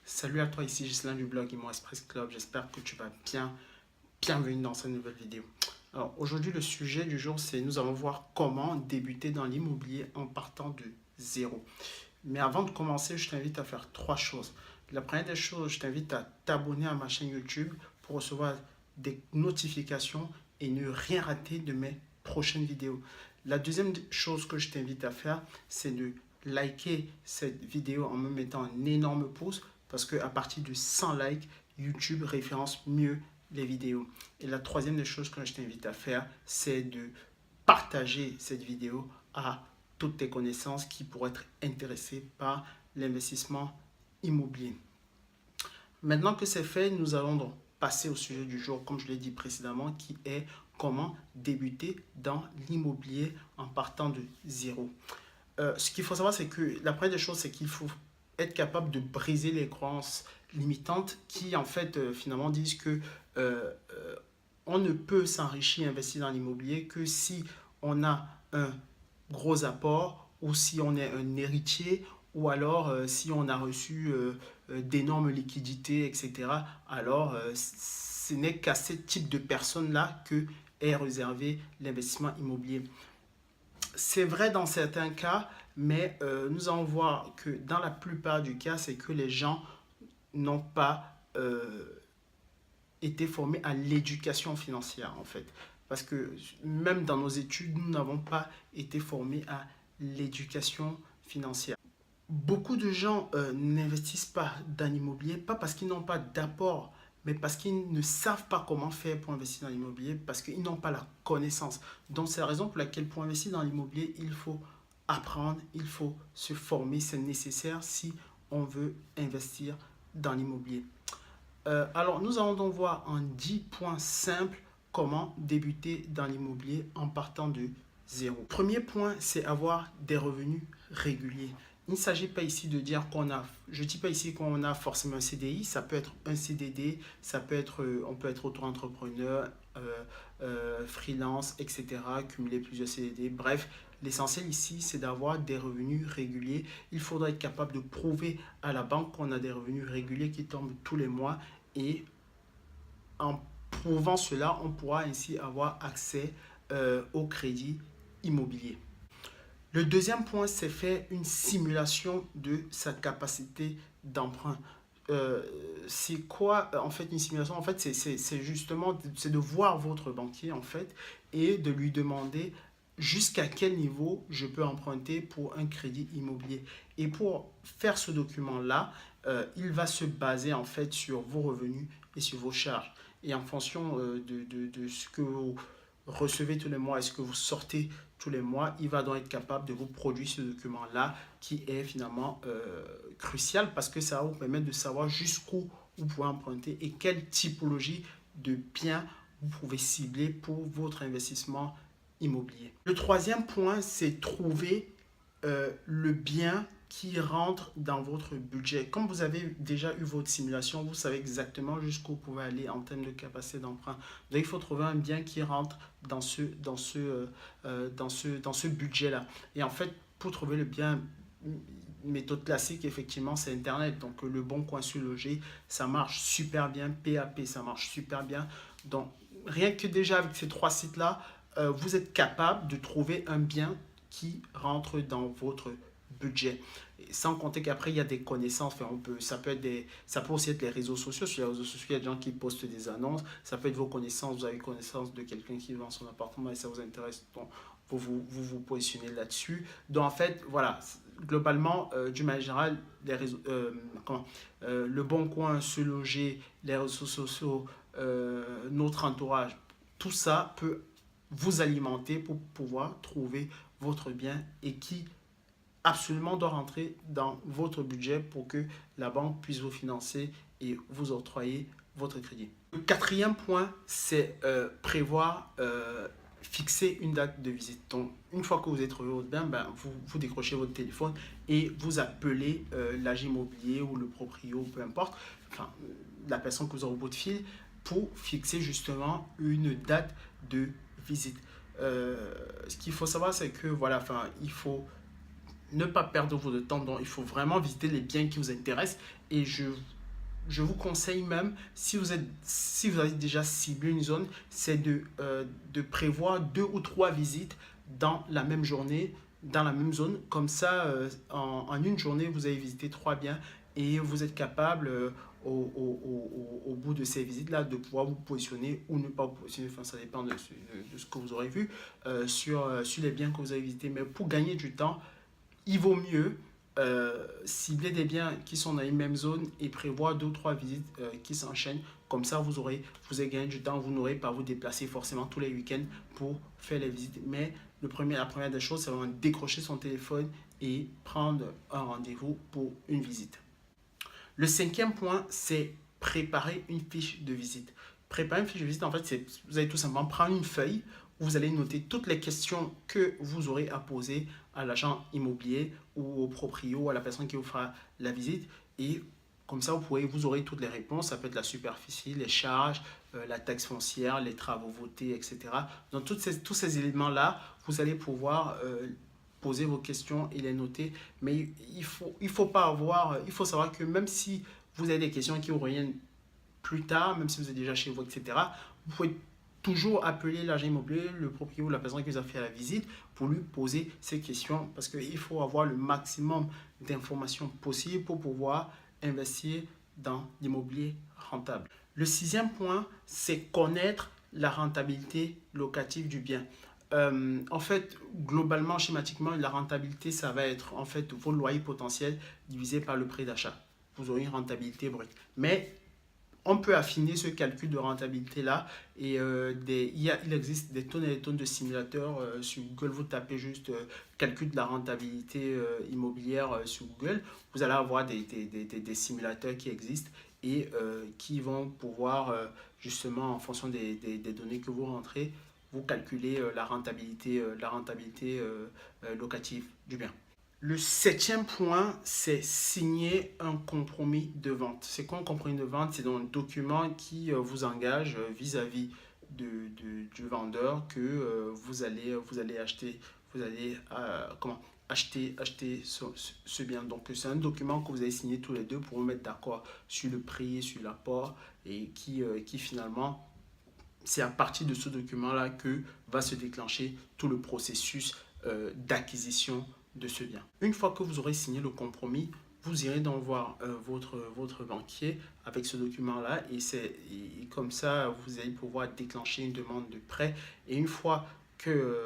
Salut à toi, ici Gislain du blog Imo Express Club. J'espère que tu vas bien. Bienvenue dans cette nouvelle vidéo. Alors aujourd'hui, le sujet du jour, c'est nous allons voir comment débuter dans l'immobilier en partant de zéro. Mais avant de commencer, je t'invite à faire trois choses. La première des choses, je t'invite à t'abonner à ma chaîne YouTube pour recevoir des notifications et ne rien rater de mes prochaines vidéos. La deuxième chose que je t'invite à faire, c'est de liker cette vidéo en me mettant un énorme pouce parce qu'à partir de 100 likes, YouTube référence mieux les vidéos. Et la troisième des choses que je t'invite à faire, c'est de partager cette vidéo à toutes tes connaissances qui pourraient être intéressées par l'investissement immobilier. Maintenant que c'est fait, nous allons donc passer au sujet du jour, comme je l'ai dit précédemment, qui est comment débuter dans l'immobilier en partant de zéro. Ce qu'il faut savoir, c'est que la première des choses, c'est qu'il faut être capable de briser les croyances limitantes qui, en fait, finalement disent que on ne peut s'enrichir et investir dans l'immobilier que si on a un gros apport ou si on est un héritier ou alors si on a reçu d'énormes liquidités, etc. Alors, ce n'est qu'à ce type de personnes-là que est réservé l'investissement immobilier. C'est vrai dans certains cas, mais nous allons voir que dans la plupart du cas, c'est que les gens n'ont pas été formés à l'éducation financière, en fait. Parce que même dans nos études, nous n'avons pas été formés à l'éducation financière. Beaucoup de gens n'investissent pas dans l'immobilier, pas parce qu'ils n'ont pas d'apport, mais parce qu'ils ne savent pas comment faire pour investir dans l'immobilier, parce qu'ils n'ont pas la connaissance. Donc c'est la raison pour laquelle pour investir dans l'immobilier, il faut apprendre, il faut se former, c'est nécessaire si on veut investir dans l'immobilier. Alors nous allons donc voir en 10 points simples comment débuter dans l'immobilier en partant de zéro. Premier point, c'est avoir des revenus réguliers. Il ne s'agit pas ici de dire qu'on a, je ne dis pas ici qu'on a forcément un CDI, ça peut être un CDD, ça peut être, on peut être auto-entrepreneur, freelance, etc., cumuler plusieurs CDD, bref, l'essentiel ici, c'est d'avoir des revenus réguliers. Il faudra être capable de prouver à la banque qu'on a des revenus réguliers qui tombent tous les mois et en prouvant cela, on pourra ainsi avoir accès au crédit immobilier. Le deuxième point, c'est faire une simulation de sa capacité d'emprunt. C'est quoi en fait une simulation? En fait, c'est justement de voir votre banquier en fait et de lui demander jusqu'à quel niveau je peux emprunter pour un crédit immobilier. Et pour faire ce document-là, il va se baser en fait sur vos revenus et sur vos charges. Et en fonction de ce que vous recevez tous les mois et ce que vous sortez tous les mois, il va donc être capable de vous produire ce document-là qui est finalement crucial parce que ça va vous permettre de savoir jusqu'où vous pouvez emprunter et quelle typologie de biens vous pouvez cibler pour votre investissement immobilier. Le troisième point, c'est trouver le bien qui rentre dans votre budget. Comme vous avez déjà eu votre simulation, vous savez exactement jusqu'où vous pouvez aller en termes de capacité d'emprunt. Donc, il faut trouver un bien qui rentre dans ce budget-là. Et en fait, pour trouver le bien, méthode classique, effectivement, c'est Internet. Donc, Le Bon Coin sur Loger, ça marche super bien. PAP, ça marche super bien. Donc, rien que déjà avec ces trois sites-là, vous êtes capable de trouver un bien qui rentre dans votre budget. Et sans compter qu'après, il y a des connaissances. Enfin, ça peut aussi être les réseaux sociaux. Sur les réseaux sociaux, il y a des gens qui postent des annonces. Ça peut être vos connaissances. Vous avez connaissance de quelqu'un qui vend son appartement et ça vous intéresse. Donc, vous positionnez là-dessus. Donc, en fait, voilà. Globalement, d'une manière générale, Le Bon Coin, Se Loger, les réseaux sociaux, notre entourage, tout ça peut vous alimenter pour pouvoir trouver votre bien et qui absolument doit rentrer dans votre budget pour que la banque puisse vous financer et vous octroyer votre crédit. Le quatrième point, c'est prévoir, fixer une date de visite. Donc, une fois que vous êtes trouvé votre bien, vous décrochez votre téléphone et vous appelez l'agent immobilier ou le proprio, peu importe, enfin, la personne que vous aurez au bout de fil, pour fixer justement une date de visite. Ce qu'il faut savoir, c'est que voilà, il faut ne pas perdre votre temps. Donc, il faut vraiment visiter les biens qui vous intéressent. Et je je vous conseille même, si vous avez déjà ciblé une zone, c'est de prévoir 2 ou 3 visites dans la même journée, dans la même zone. Comme ça, en une journée, vous avez visité 3 biens et vous êtes capable, au bout de ces visites-là, de pouvoir vous positionner ou ne pas vous positionner. Enfin, ça dépend de ce que vous aurez vu sur les biens que vous avez visités. Mais pour gagner du temps, il vaut mieux cibler des biens qui sont dans une même zone et prévoir 2 ou 3 visites qui s'enchaînent. Comme ça, vous allez gagné du temps. Vous n'aurez pas à vous déplacer forcément tous les week-ends pour faire les visites. Mais la première des choses, c'est vraiment décrocher son téléphone et prendre un rendez-vous pour une visite. Le 5e point, c'est préparer une fiche de visite. Préparer une fiche de visite, en fait, c'est vous allez tout simplement prendre une feuille où vous allez noter toutes les questions que vous aurez à poser à l'agent immobilier ou au proprio ou à la personne qui vous fera la visite. Et comme ça, vous aurez toutes les réponses. Ça peut être la superficie, les charges, la taxe foncière, les travaux votés, etc. Donc, tous ces éléments-là, vous allez pouvoir poser vos questions et les noter. Mais il faut savoir que même si vous avez des questions qui vous reviennent plus tard, même si vous êtes déjà chez vous, etc., vous pouvez toujours appeler l'agent immobilier, le propriétaire ou la personne qui vous a fait la visite pour lui poser ces questions parce qu'il faut avoir le maximum d'informations possibles pour pouvoir investir dans l'immobilier rentable. Le 6e point, c'est connaître la rentabilité locative du bien. En fait, globalement, schématiquement, la rentabilité, ça va être en fait vos loyers potentiels divisé par le prix d'achat. Vous aurez une rentabilité brute. Mais on peut affiner ce calcul de rentabilité-là et il existe des tonnes et des tonnes de simulateurs sur Google. Vous tapez juste calcul de la rentabilité immobilière sur Google. Vous allez avoir des simulateurs qui existent et qui vont pouvoir justement, en fonction des données que vous rentrez, vous calculer la rentabilité locative du bien. Le 7e point, c'est signer un compromis de vente. C'est quoi un compromis de vente? C'est donc un document qui vous engage vis-à-vis du vendeur que vous allez acheter, acheter ce bien. Donc c'est un document que vous allez signer tous les deux pour vous mettre d'accord sur le prix, sur l'apport et qui finalement, c'est à partir de ce document-là que va se déclencher tout le processus d'acquisition de ce bien. Une fois que vous aurez signé le compromis, vous irez donc voir votre banquier avec ce document-là et comme ça, vous allez pouvoir déclencher une demande de prêt. Et une fois que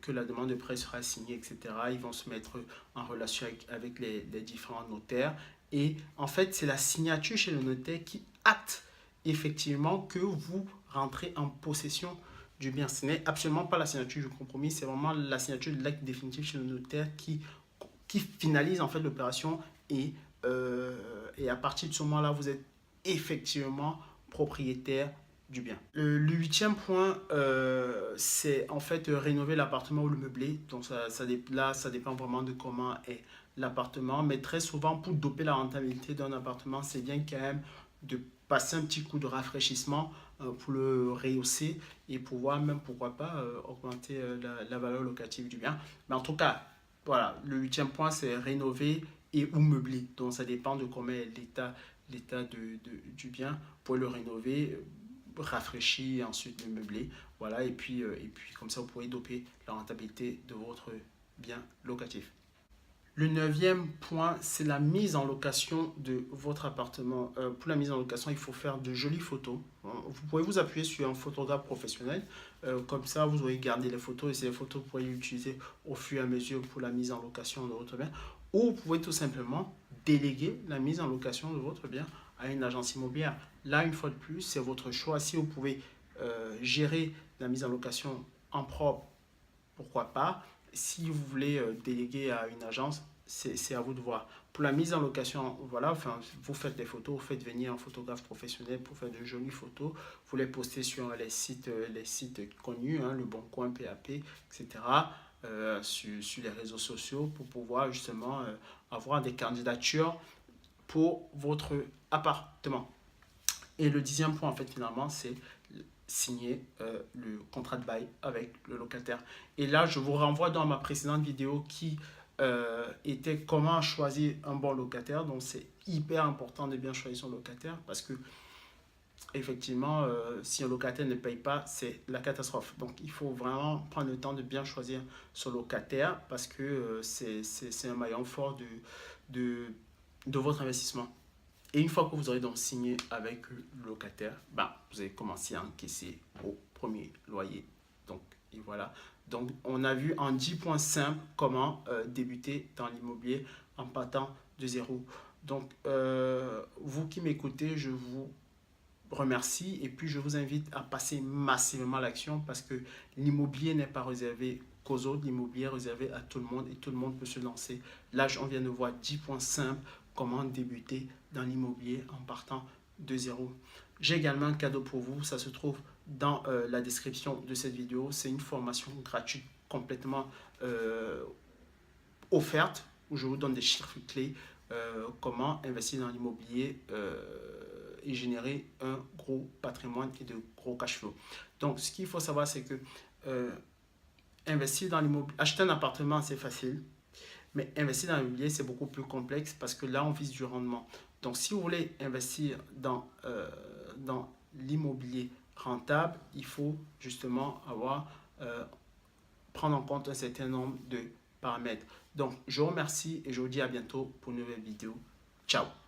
la demande de prêt sera signée, etc., ils vont se mettre en relation avec les différents notaires. Et en fait, c'est la signature chez le notaire qui acte effectivement que vous rentrez en possession du bien. Ce n'est absolument pas la signature du compromis, c'est vraiment la signature de l'acte définitif chez le notaire qui finalise en fait l'opération et à partir de ce moment-là, vous êtes effectivement propriétaire du bien. Le 8e point, c'est en fait rénover l'appartement ou le meubler. Donc là, ça dépend vraiment de comment est l'appartement. Mais très souvent, pour doper la rentabilité d'un appartement, c'est bien quand même de passer un petit coup de rafraîchissement pour le rehausser et pouvoir même, pourquoi pas, augmenter la valeur locative du bien. Mais en tout cas, voilà, le 8e point, c'est rénover et ou meubler. Donc ça dépend de comment est l'état du bien. Vous pouvez le rénover, rafraîchir et ensuite le meubler. Voilà, et puis comme ça, vous pouvez doper la rentabilité de votre bien locatif. Le 9e point, c'est la mise en location de votre appartement. Pour la mise en location, il faut faire de jolies photos. Vous pouvez vous appuyer sur un photographe professionnel. Comme ça, vous aurez gardé les photos et ces photos, vous pourrez les utiliser au fur et à mesure pour la mise en location de votre bien. Ou vous pouvez tout simplement déléguer la mise en location de votre bien à une agence immobilière. Là, une fois de plus, c'est votre choix. Si vous pouvez gérer la mise en location en propre, pourquoi pas. Si vous voulez déléguer à une agence, c'est à vous de voir. Pour la mise en location, voilà, enfin, vous faites des photos, vous faites venir un photographe professionnel pour faire de jolies photos. Vous les postez sur les sites connus, hein, Le Bon Coin, PAP, etc. Sur les réseaux sociaux pour pouvoir justement avoir des candidatures pour votre appartement. Et le 10e point, en fait, finalement, c'est signer le contrat de bail avec le locataire. Et là, je vous renvoie dans ma précédente vidéo qui était comment choisir un bon locataire. Donc, c'est hyper important de bien choisir son locataire parce que, effectivement, si un locataire ne paye pas, c'est la catastrophe. Donc, il faut vraiment prendre le temps de bien choisir son locataire parce que c'est un maillon fort de votre investissement. Et une fois que vous aurez donc signé avec le locataire, ben, vous allez commencer à encaisser vos premiers loyers. Donc, et voilà. Donc, on a vu en 10 points simples comment débuter dans l'immobilier en partant de zéro. Donc, vous qui m'écoutez, je vous remercie et puis je vous invite à passer massivement à l'action parce que l'immobilier n'est pas réservé qu'aux autres, l'immobilier est réservé à tout le monde et tout le monde peut se lancer. Là, on vient de voir 10 points simples comment débuter dans l'immobilier en partant de zéro. J'ai également un cadeau pour vous, ça se trouve dans la description de cette vidéo. C'est une formation gratuite complètement offerte où je vous donne des chiffres clés, comment investir dans l'immobilier et générer un gros patrimoine et de gros cash flow. Donc, ce qu'il faut savoir, c'est que investir dans l'immobilier, acheter un appartement, c'est facile. Mais investir dans l'immobilier, c'est beaucoup plus complexe parce que là, on vise du rendement. Donc, si vous voulez investir dans l'immobilier rentable, il faut justement prendre en compte un certain nombre de paramètres. Donc, je vous remercie et je vous dis à bientôt pour une nouvelle vidéo. Ciao!